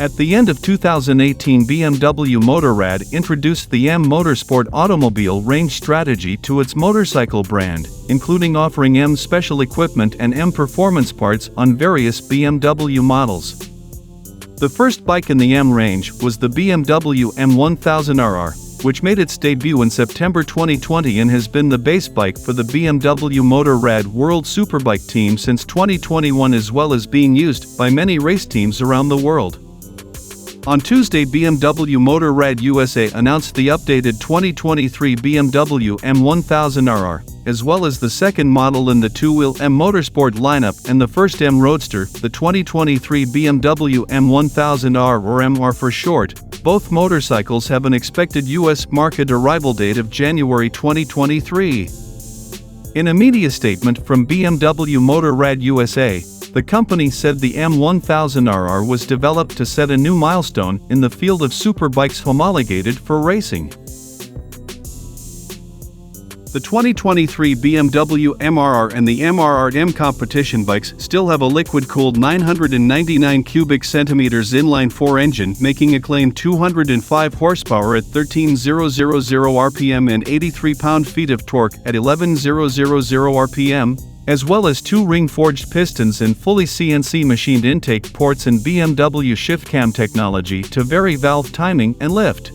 At the end of 2018, BMW Motorrad introduced the M Motorsport automobile range strategy to its motorcycle brand, including offering M special equipment and M performance parts on various BMW models. The first bike in the M range was the BMW M1000RR, which made its debut in September 2020 and has been the base bike for the BMW Motorrad World Superbike team since 2021, as well as being used by many race teams around the world. On Tuesday, BMW Motorrad USA announced the updated 2023 BMW M1000RR, as well as the second model in the two-wheel M Motorsport lineup and the first M Roadster, the 2023 BMW M1000RR or MR for short. Both motorcycles have an expected US market arrival date of January 2023. In a media statement from BMW Motorrad USA, the company said the M1000RR was developed to set a new milestone in the field of superbikes homologated for racing. The 2023 BMW M RR and the M RR M competition bikes still have a liquid-cooled 999 cubic centimeters inline-4 engine, making a claimed 205 horsepower at 13,000 RPM and 83 pound-feet of torque at 11,000 RPM, as well as two ring-forged pistons and fully CNC machined intake ports and BMW ShiftCam technology to vary valve timing and lift.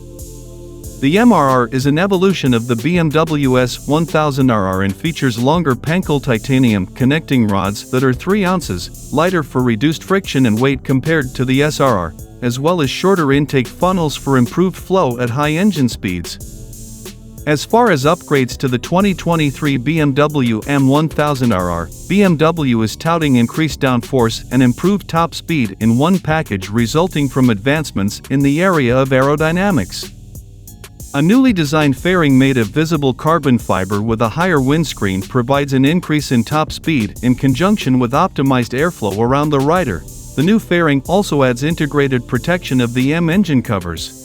The M RR is an evolution of the BMW S 1000RR and features longer Pankl titanium connecting rods that are 3 ounces lighter for reduced friction and weight compared to the SRR, as well as shorter intake funnels for improved flow at high engine speeds. As far as upgrades to the 2023 BMW M1000RR, BMW is touting increased downforce and improved top speed in one package, resulting from advancements in the area of aerodynamics. A newly designed fairing made of visible carbon fiber with a higher windscreen provides an increase in top speed in conjunction with optimized airflow around the rider. The new fairing also adds integrated protection of the M engine covers.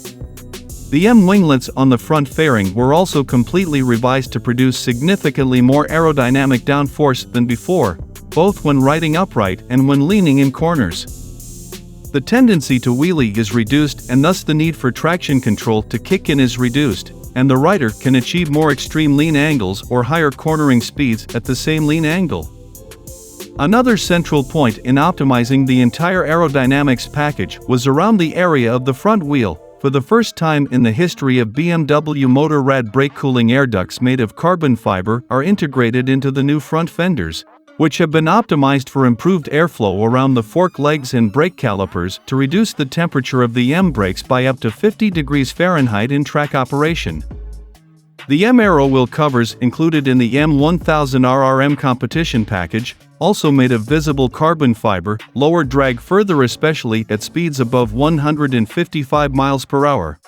The M winglets on the front fairing were also completely revised to produce significantly more aerodynamic downforce than before, both when riding upright and when leaning in corners. The tendency to wheelie is reduced, and thus the need for traction control to kick in is reduced, and the rider can achieve more extreme lean angles or higher cornering speeds at the same lean angle. Another central point in optimizing the entire aerodynamics package was around the area of the front wheel. For the first time in the history of BMW Motorrad, brake cooling air ducts made of carbon fiber are integrated into the new front fenders, which have been optimized for improved airflow around the fork legs and brake calipers to reduce the temperature of the M brakes by up to 50 degrees Fahrenheit in track operation. The M Aero Wheel Covers included in the M1000RR M competition package, also made of visible carbon fiber, lower drag further, especially at speeds above 155 miles per hour.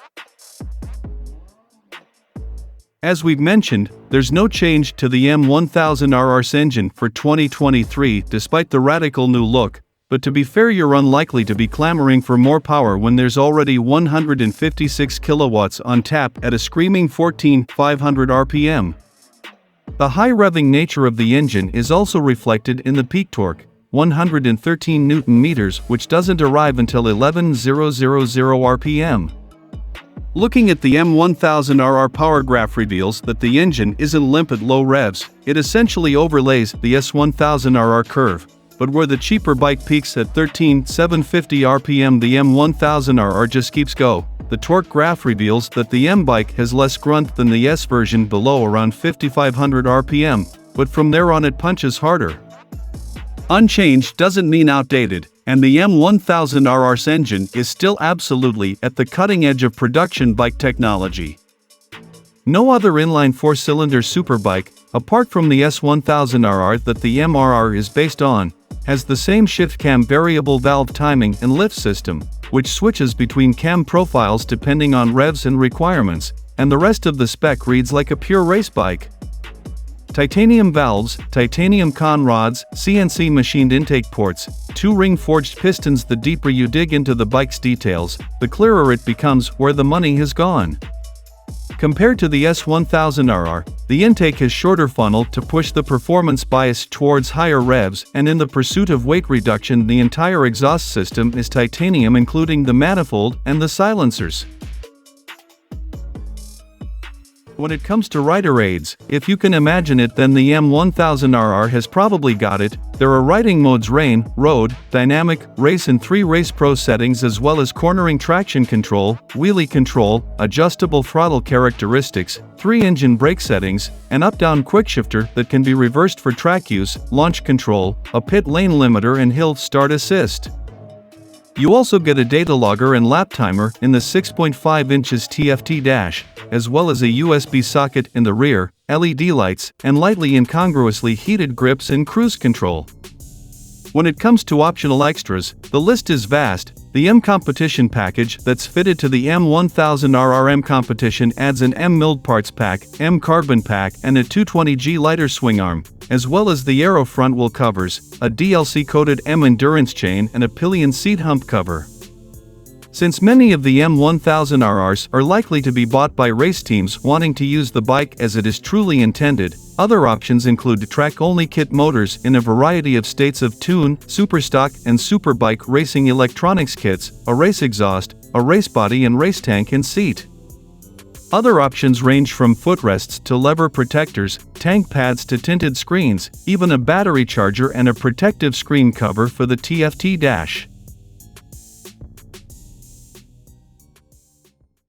As we've mentioned, there's no change to the M1000RR's engine for 2023 despite the radical new look, but to be fair, you're unlikely to be clamoring for more power when there's already 156 kilowatts on tap at a screaming 14,500 RPM. The high revving nature of the engine is also reflected in the peak torque, 113 Nm, which doesn't arrive until 11,000 RPM. Looking at the M1000RR power graph reveals that the engine isn't limp at low revs. It essentially overlays the S1000RR curve, but where the cheaper bike peaks at 13,750 RPM, the M1000RR just keeps go. The torque graph reveals that the M bike has less grunt than the S version below around 5,500 RPM, but from there on it punches harder. Unchanged doesn't mean outdated, and the M1000RR's engine is still absolutely at the cutting edge of production bike technology. No other inline 4-cylinder superbike, apart from the S1000RR that the M RR is based on, has the same ShiftCam variable valve timing and lift system, which switches between cam profiles depending on revs and requirements, and the rest of the spec reads like a pure race bike. Titanium valves, titanium con rods, CNC machined intake ports, 2 ring-forged pistons. The deeper you dig into the bike's details, the clearer it becomes where the money has gone. Compared to the S1000RR, the intake has shorter funnel to push the performance bias towards higher revs, and in the pursuit of weight reduction, the entire exhaust system is titanium, including the manifold and the silencers. When it comes to rider aids, if you can imagine it, then the M1000RR has probably got it. There are riding modes: rain, road, dynamic, race, and 3 Race Pro settings, as well as cornering traction control, wheelie control, adjustable throttle characteristics, 3 engine brake settings, an up-down quickshifter that can be reversed for track use, launch control, a pit lane limiter, and hill start assist. You also get a data logger and lap timer in the 6.5 inches TFT dash, as well as a USB socket in the rear, LED lights, and lightly incongruously heated grips and cruise control. When it comes to optional extras, the list is vast. The M Competition package that's fitted to the M1000RR M Competition adds an M milled parts pack, M carbon pack, and a 220G lighter swing arm, as well as the Aero front wheel covers, a DLC-coated M endurance chain, and a pillion seat hump cover. Since many of the M1000RRs are likely to be bought by race teams wanting to use the bike as it is truly intended, other options include track-only kit motors in a variety of states of tune, superstock, and superbike racing electronics kits, a race exhaust, a race body, and race tank and seat. Other options range from footrests to lever protectors, tank pads to tinted screens, even a battery charger and a protective screen cover for the TFT dash.